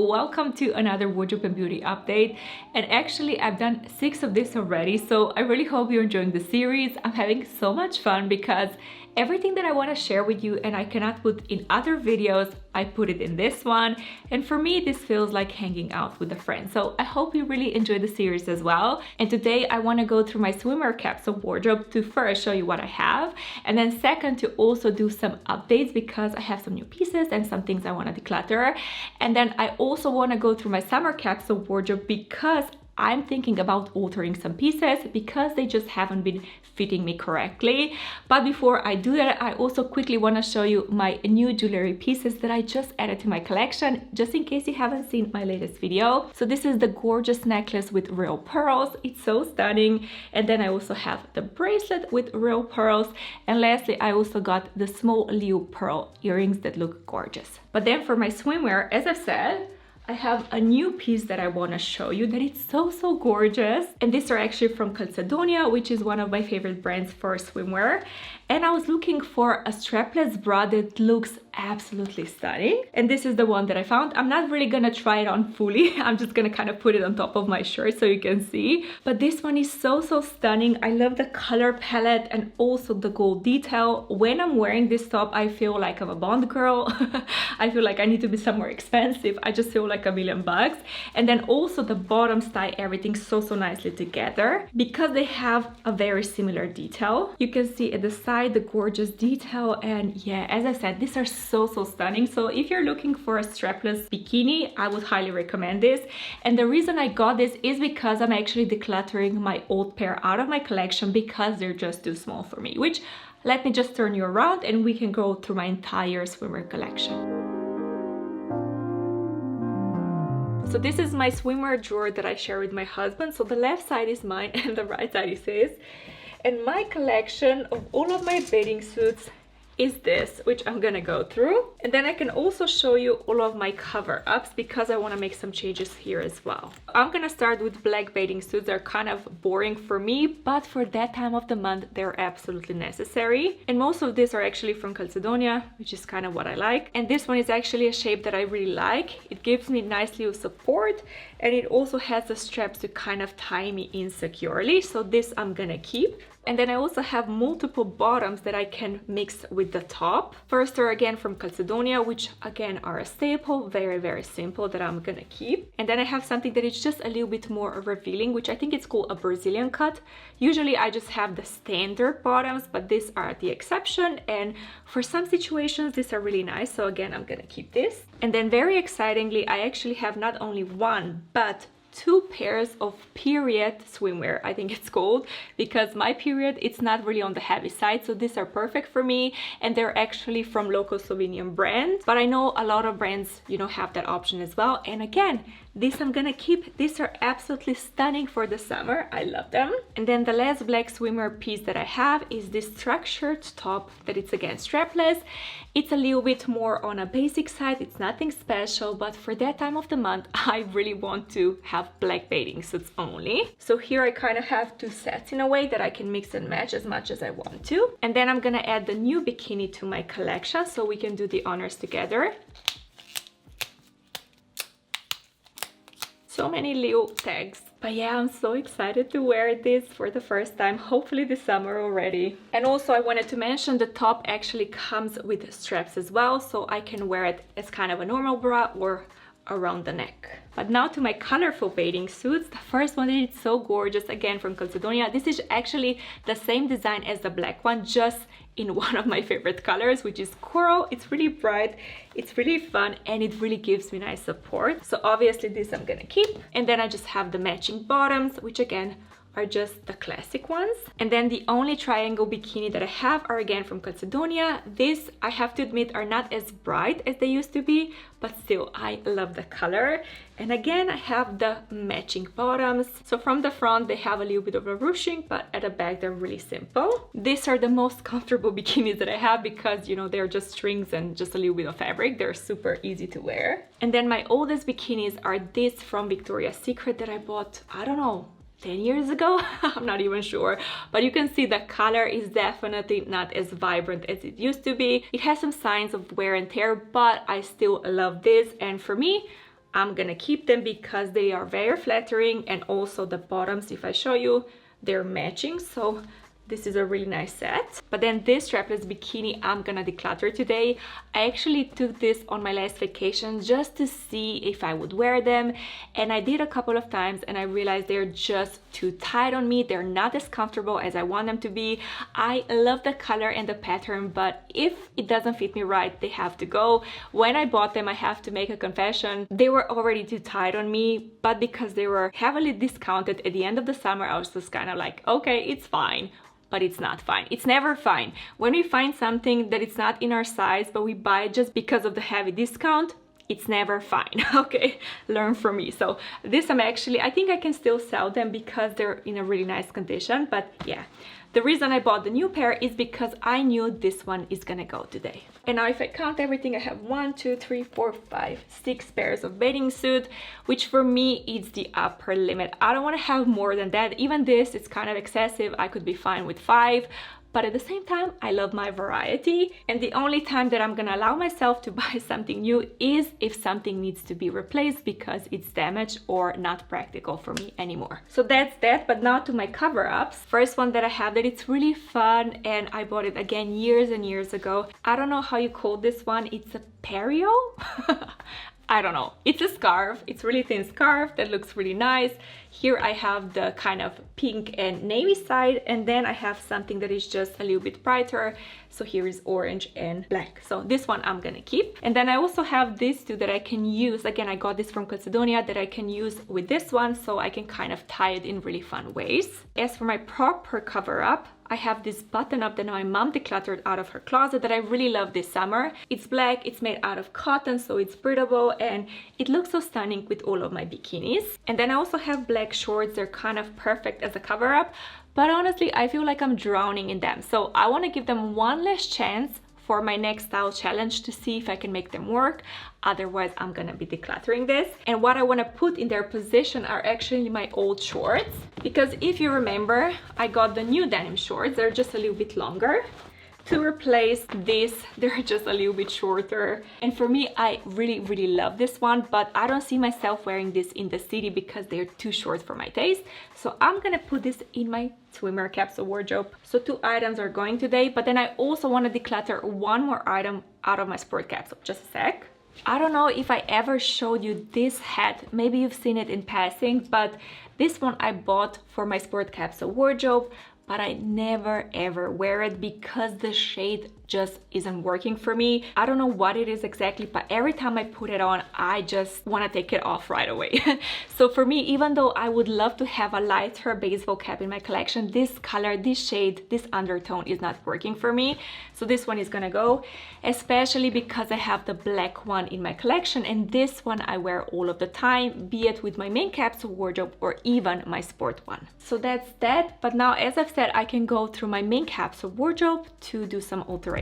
welcome to another wardrobe and beauty update. And actually I've done 6 of this already, so I really hope you're enjoying the series. I'm having so much fun because everything that I want to share with you and I cannot put in other videos, I put it in this one. And for me, this feels like hanging out with a friend. So I hope you really enjoy the series as well. And today I want to go through my swimwear capsule wardrobe to first show you what I have. And then second, to also do some updates because I have some new pieces and some things I want to declutter. And then I also want to go through my summer capsule wardrobe because I'm thinking about altering some pieces because they just haven't been fitting me correctly. But before I do that, I also quickly want to show you my new jewelry pieces that I just added to my collection, just in case you haven't seen my latest video. So this is the gorgeous necklace with real pearls. It's so stunning. And then I also have the bracelet with real pearls. And lastly, I also got the small Leo pearl earrings that look gorgeous. But then for my swimwear, as I said, I have a new piece that I want to show you that it's so gorgeous. And these are actually from Calzedonia, which is one of my favorite brands for swimwear. And I was looking for a strapless bra that looks absolutely stunning. And this is the one that I found. I'm not really gonna try it on fully. I'm just gonna kind of put it on top of my shirt so you can see. But this one is so stunning. I love the color palette and also the gold detail. When I'm wearing this top, I feel like I'm a Bond girl. I feel like I need to be somewhere expensive. I just feel like $1,000,000. And then also the bottoms tie everything so nicely together because they have a very similar detail. You can see at the side the gorgeous detail, and yeah, as I said, these are so stunning. So if you're looking for a strapless bikini, I would highly recommend this. And the reason I got this is because I'm actually decluttering my old pair out of my collection because they're just too small for me, which, let me just turn you around and we can go through my entire swimwear collection. So this is my swimwear drawer that I share with my husband. So the left side is mine and the right side is his. And my collection of all of my bathing suits is this, which I'm gonna go through. And then I can also show you all of my cover-ups because I want to make some changes here as well. I'm gonna start with black bathing suits. They're kind of boring for me, but for that time of the month, they're absolutely necessary. And most of these are actually from Calzedonia, which is kind of what I like. And this one is actually a shape that I really like. It gives me nice little support, and it also has the straps to kind of tie me in securely. So this I'm gonna keep. And then I also have multiple bottoms that I can mix with the top. First are again from Calzedonia, which again are a staple, very simple, that I'm gonna keep. And then I have something that is just a little bit more revealing, which I think it's called a Brazilian cut. Usually I just have the standard bottoms, but these are the exception. And for some situations, these are really nice. So again, I'm gonna keep this. And then very excitingly, I actually have not only one, but 2 pairs of period swimwear, I think it's called, because my period, it's not really on the heavy side, so these are perfect for me. And they're actually from local Slovenian brands, but I know a lot of brands, you know, have that option as well. And again, these I'm gonna keep. These are absolutely stunning for the summer. I love them. And then the last black swimwear piece that I have is this track shirt top that it's again strapless. It's a little bit more on a basic side. It's nothing special, but for that time of the month, I really want to have black bathing suits only. So here I kind of have 2 sets in a way that I can mix and match as much as I want to. And then I'm gonna add the new bikini to my collection so we can do the honors together. So many little tags. But yeah, I'm so excited to wear this for the first time, hopefully this summer already. And also I wanted to mention the top actually comes with straps as well, so I can wear it as kind of a normal bra or around the neck. But now to my colorful bathing suits. The first one is so gorgeous, again from Calzedonia. This is actually the same design as the black one, just in one of my favorite colors, which is coral. It's really bright, it's really fun, and it really gives me nice support. So obviously this I'm gonna keep. And then I just have the matching bottoms, which again are just the classic ones. And then the only triangle bikini that I have are again from Calzedonia. These, I have to admit, are not as bright as they used to be, but still I love the color. And again, I have the matching bottoms. So from the front, they have a little bit of a ruching, but at the back, they're really simple. These are the most comfortable bikinis that I have because, you know, they're just strings and just a little bit of fabric. They're super easy to wear. And then my oldest bikinis are these from Victoria's Secret that I bought, I don't know, 10 years ago. I'm not even sure, but you can see the color is definitely not as vibrant as it used to be. It has some signs of wear and tear, but I still love this. And for me, I'm gonna keep them because they are very flattering, and also the bottoms, if I show you, they're matching, so this is a really nice set. But then this strapless bikini I'm gonna declutter today. I actually took this on my last vacation just to see if I would wear them, and I did a couple of times and I realized they're just too tight on me. They're not as comfortable as I want them to be. I love the color and the pattern, but if it doesn't fit me right, they have to go. When I bought them, I have to make a confession, they were already too tight on me, but because they were heavily discounted at the end of the summer, I was just kind of like, okay, it's fine. But it's not fine. It's never fine. When we find something that it's not in our size, but we buy it just because of the heavy discount, it's never fine. Okay, learn from me. So this I think I can still sell them because they're in a really nice condition, but yeah. The reason I bought the new pair is because I knew this one is gonna go today. And now if I count everything, I have 1, 2, 3, 4, 5, 6 pairs of bathing suit, which for me is the upper limit. I don't want to have more than that. Even this is kind of excessive. I could be fine with 5. But at the same time, I love my variety, and the only time that I'm gonna allow myself to buy something new is if something needs to be replaced because it's damaged or not practical for me anymore. So that's that, but now to my cover-ups. First one that I have that it's really fun, and I bought it again years and years ago. I don't know how you call this one. It's a perio? I don't know. It's a scarf. It's really thin scarf that looks really nice. Here I have the kind of pink and navy side, and then I have something that is just a little bit brighter. So here is orange and black. So this one I'm gonna keep. And then I also have these two that I can use. Again, I got this from Calcedonia, that I can use with this one, so I can kind of tie it in really fun ways. As for my proper cover up, I have this button up that my mom decluttered out of her closet that I really love this summer. It's black, it's made out of cotton, so it's breathable, and it looks so stunning with all of my bikinis. And then I also have black shorts. They're kind of perfect as a cover up, but honestly, I feel like I'm drowning in them. So I want to give them one last chance for my next style challenge to see if I can make them work. Otherwise, I'm gonna be decluttering this. And what I want to put in their position are actually my old shorts, because if you remember, I got the new denim shorts. They're just a little bit longer. To replace this, they're just a little bit shorter, and for me, I really love this one, but I don't see myself wearing this in the city because they're too short for my taste. So I'm gonna put this in my swimwear capsule wardrobe. So 2 items are going today, but then I also want to declutter one more item out of my sport capsule. Just a sec. I don't know if I ever showed you this hat. Maybe you've seen it in passing, but this one I bought for my sport capsule wardrobe, but I never ever wear it because the shade just isn't working for me. I don't know what it is exactly, but every time I put it on, I just want to take it off right away. So for me, even though I would love to have a lighter baseball cap in my collection, this color, this shade, this undertone is not working for me. So this one is gonna go, especially because I have the black one in my collection, and this one I wear all of the time, be it with my main capsule wardrobe or even my sport one. So that's that. But now, as I've said, I can go through my main capsule wardrobe to do some alterations.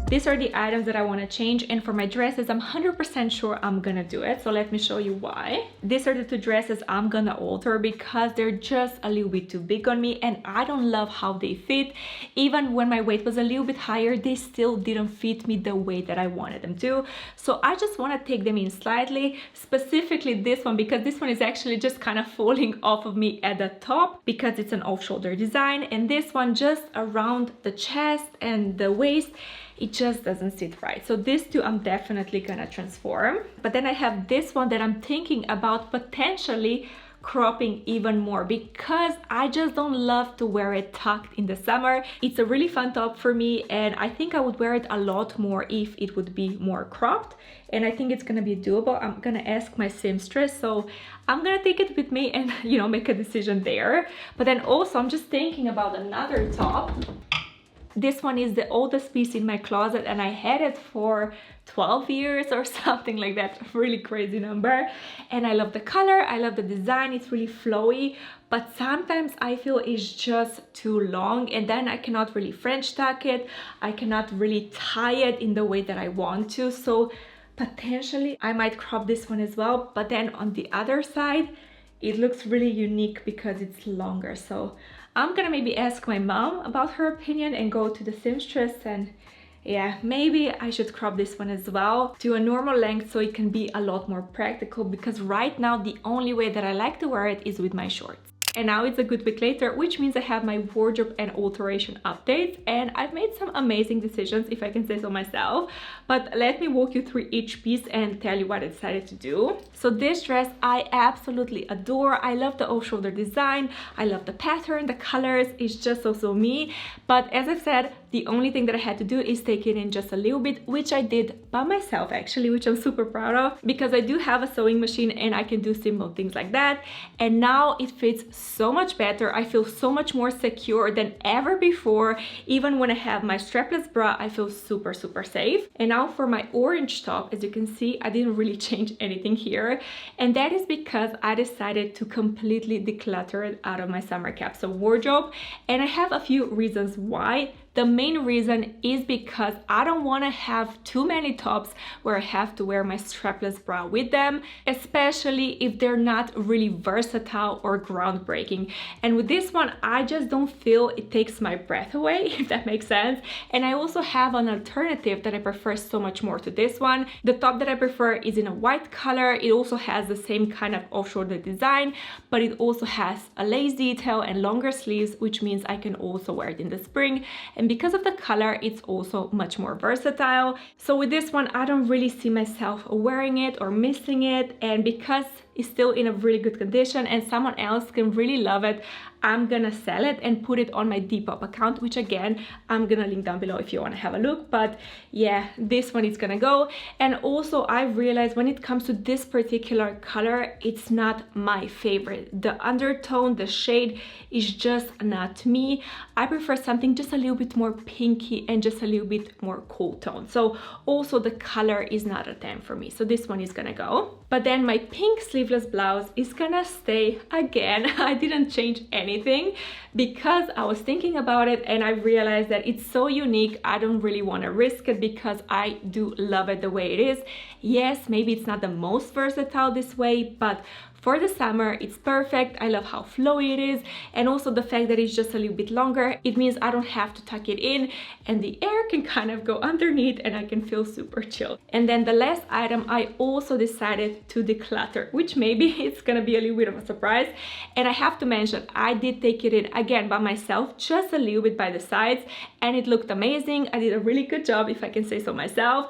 These are the items that I want to change, and for my dresses, I'm 100% sure I'm gonna do it. So let me show you why. These are the 2 dresses I'm gonna alter because they're just a little bit too big on me, and I don't love how they fit. Even when my weight was a little bit higher, they still didn't fit me the way that I wanted them to. So I just want to take them in slightly, specifically this one, because this one is actually just kind of falling off of me at the top because it's an off-shoulder design, and this one just around the chest and the waist, it just doesn't sit right. So these 2 I'm definitely gonna transform. But then I have this one that I'm thinking about potentially cropping even more because I just don't love to wear it tucked in the summer. It's a really fun top for me, and I think I would wear it a lot more if it would be more cropped, and I think it's gonna be doable. I'm gonna ask my seamstress, so I'm gonna take it with me and, you know, make a decision there. But then also I'm just thinking about another top. This one is the oldest piece in my closet, and I had it for 12 years or something like that. Really crazy number. And I love the color, I love the design, it's really flowy, but sometimes I feel it's just too long, and then I cannot really French tuck it. I cannot really tie it in the way that I want to. So potentially I might crop this one as well, but then on the other side, it looks really unique because it's longer. So I'm gonna maybe ask my mom about her opinion and go to the seamstress and, yeah, maybe I should crop this one as well to a normal length so it can be a lot more practical, because right now the only way that I like to wear it is with my shorts. And now it's a good week later, which means I have my wardrobe and alteration updates, and I've made some amazing decisions, if I can say so myself. But let me walk you through each piece and tell you what I decided to do. So this dress I absolutely adore. I love the off-shoulder design. I love the pattern, the colors. It's just so me. But as I've said, the only thing that I had to do is take it in just a little bit, which I did by myself actually, which I'm super proud of, because I do have a sewing machine and I can do simple things like that. And now it fits so much better. I feel so much more secure than ever before. Even when I have my strapless bra, I feel super safe. And now for my orange top, as you can see, I didn't really change anything here. And that is because I decided to completely declutter it out of my summer capsule wardrobe. And I have a few reasons why. The main reason is because I don't want to have too many tops where I have to wear my strapless bra with them, especially if they're not really versatile or groundbreaking. And with this one, I just don't feel it takes my breath away, if that makes sense. And I also have an alternative that I prefer so much more to this one. The top that I prefer is in a white color. It also has the same kind of off-shoulder design, but it also has a lace detail and longer sleeves, which means I can also wear it in the spring. And because of the color, it's also much more versatile. So with this one, I don't really see myself wearing it or missing it. And because it's still in a really good condition and someone else can really love it, I'm gonna sell it and put it on my Depop account, which again, I'm gonna link down below if you wanna have a look. But yeah, this one is gonna go. And also I realized when it comes to this particular color, it's not my favorite. The undertone, the shade is just not me. I prefer something just a little bit more pinky and just a little bit more cool tone. So also the color is not a 10 for me. So this one is gonna go. But then my pink sleeveless blouse is gonna stay again. I didn't change anything because I was thinking about it and I realized that it's so unique. I don't really want to risk it because I do love it the way it is. Yes, maybe it's not the most versatile this way, but for the summer, it's perfect. I love how flowy it is. And also the fact that it's just a little bit longer, it means I don't have to tuck it in and the air can kind of go underneath and I can feel super chill. And then the last item, I also decided to declutter, which maybe it's gonna be a little bit of a surprise. And I have to mention, I did take it in again by myself, just a little bit by the sides, and it looked amazing. I did a really good job, if I can say so myself.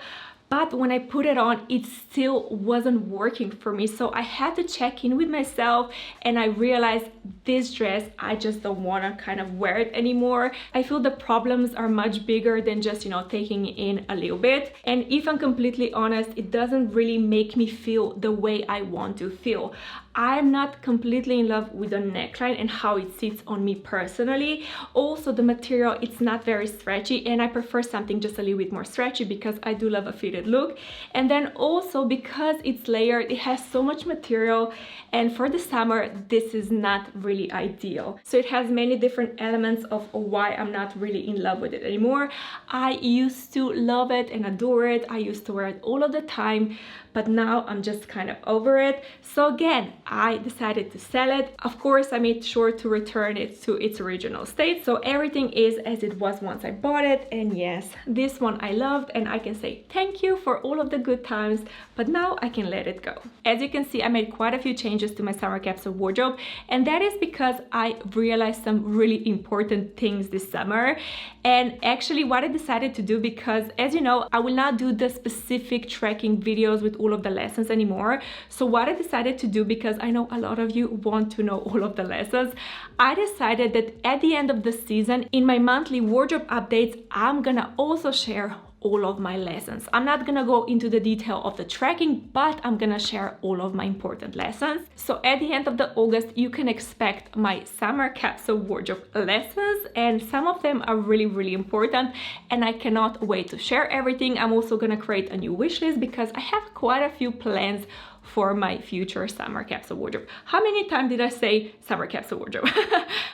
But when I put it on, it still wasn't working for me. So I had to check in with myself and I realized this dress, I just don't want to kind of wear it anymore. I feel the problems are much bigger than just, you know, taking it in a little bit. And if I'm completely honest, it doesn't really make me feel the way I want to feel. I'm not completely in love with the neckline and how it sits on me personally. Also the material, it's not very stretchy and I prefer something just a little bit more stretchy because I do love a fitted look. And then also because it's layered, it has so much material, and for the summer this is not really ideal. So it has many different elements of why I'm not really in love with it anymore. I used to love it and adore it. I used to wear it all of the time, but now I'm just kind of over it. So again, I decided to sell it. Of course, I made sure to return it to its original state. So everything is as it was once I bought it. And yes, this one I loved and I can say thank you for all of the good times, but now I can let it go. As you can see, I made quite a few changes to my summer capsule wardrobe, and that is because I realized some really important things this summer. And actually what I decided to do, because as you know, I will not do the specific tracking videos with all of the lessons anymore. So what I decided to do, because I know a lot of you want to know all of the lessons, I decided that at the end of the season, in my monthly wardrobe updates, I'm gonna also share all of my lessons. I'm not gonna go into the detail of the tracking, but I'm gonna share all of my important lessons. So at the end of the August, you can expect my summer capsule wardrobe lessons, and some of them are really important, and I cannot wait to share everything. I'm also gonna create a new wish list because I have quite a few plans for my future summer capsule wardrobe. How many times did I say summer capsule wardrobe?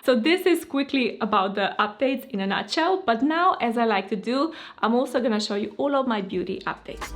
So this is quickly about the updates in a nutshell, but now, as I like to do, I'm also gonna show you all of my beauty updates.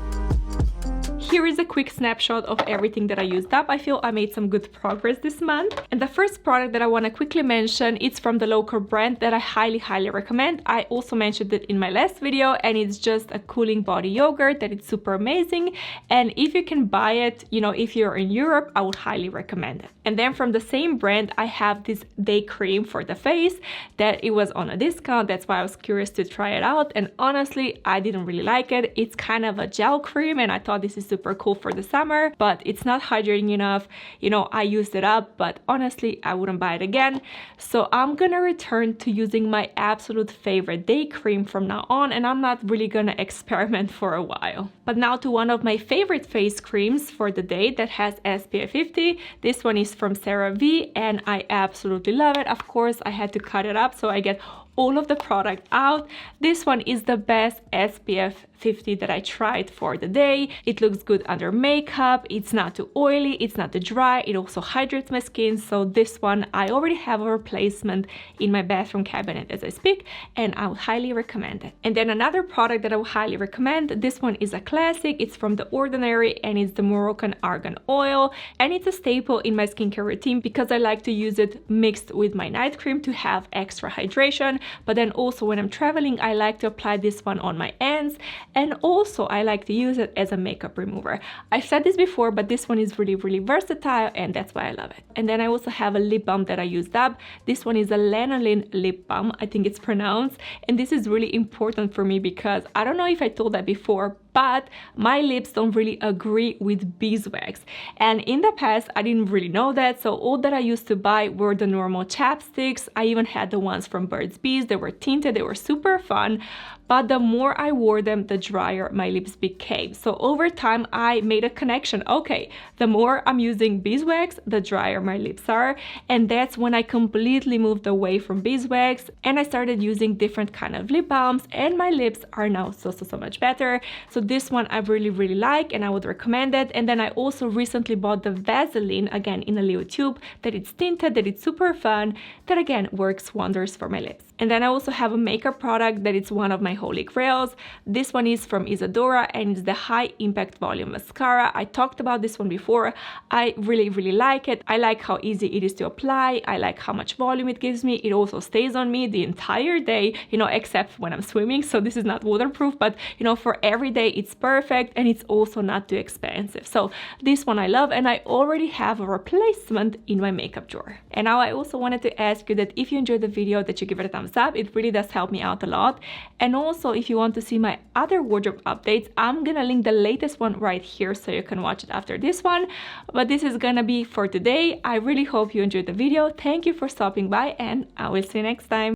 here is a quick snapshot of everything that I used up. I feel I made some good progress this month. And the first product that I want to quickly mention, it's from the local brand that I highly recommend. I also mentioned it in my last video, and it's just a cooling body yogurt that is super amazing. And if you can buy it, you know, if you're in Europe, I would highly recommend it. And then from the same brand, I have this day cream for the face that it was on a discount. That's why I was curious to try it out. And honestly, I didn't really like it. It's kind of a gel cream, and I thought this is super cool for the summer, but it's not hydrating enough. You know, I used it up, but honestly, I wouldn't buy it again. So I'm gonna return to using my absolute favorite day cream from now on, and I'm not really gonna experiment for a while. But now to one of my favorite face creams for the day that has SPF 50. This one is from CeraVe, and I absolutely love it. Of course, I had to cut it up so I get all of the product out. This one is the best SPF 50 that I tried for the day. It looks good under makeup. It's not too oily, it's not too dry. It also hydrates my skin. So this one, I already have a replacement in my bathroom cabinet as I speak, and I would highly recommend it. And then another product that I would highly recommend, this one is a classic. It's from The Ordinary, and it's the Moroccan Argan Oil. And it's a staple in my skincare routine because I like to use it mixed with my night cream to have extra hydration. But then also when I'm traveling, I like to apply this one on my ends. And also I like to use it as a makeup remover. I've said this before, but this one is really versatile, and that's why I love it. And then I also have a lip balm that I used up. This one is a lanolin lip balm, I think it's pronounced. And this is really important for me because I don't know if I told that before, but my lips don't really agree with beeswax. And in the past, I didn't really know that. So all that I used to buy were the normal chapsticks. I even had the ones from Burt's Bees. They were tinted, they were super fun. But the more I wore them, the drier my lips became. So over time, I made a connection. Okay, the more I'm using beeswax, the drier my lips are. And that's when I completely moved away from beeswax, and I started using different kind of lip balms, and my lips are now so much better. So this one I really like, and I would recommend it. And then I also recently bought the Vaseline, again in a little tube, that it's tinted, that it's super fun, that again works wonders for my lips. And then I also have a makeup product that is one of my holy grails. This one is from Isadora, and it's the High Impact Volume Mascara. I talked about this one before. I really like it. I like how easy it is to apply. I like how much volume it gives me. It also stays on me the entire day, you know, except when I'm swimming. So this is not waterproof, but you know, for every day it's perfect, and it's also not too expensive. So this one I love, and I already have a replacement in my makeup drawer. And now I also wanted to ask you that if you enjoyed the video, that you give it a thumbs up. It really does help me out a lot. And also, if you want to see my other wardrobe updates, I'm gonna link the latest one right here so you can watch it after this one. But this is gonna be for today. I really hope you enjoyed the video. Thank you for stopping by, and I will see you next time.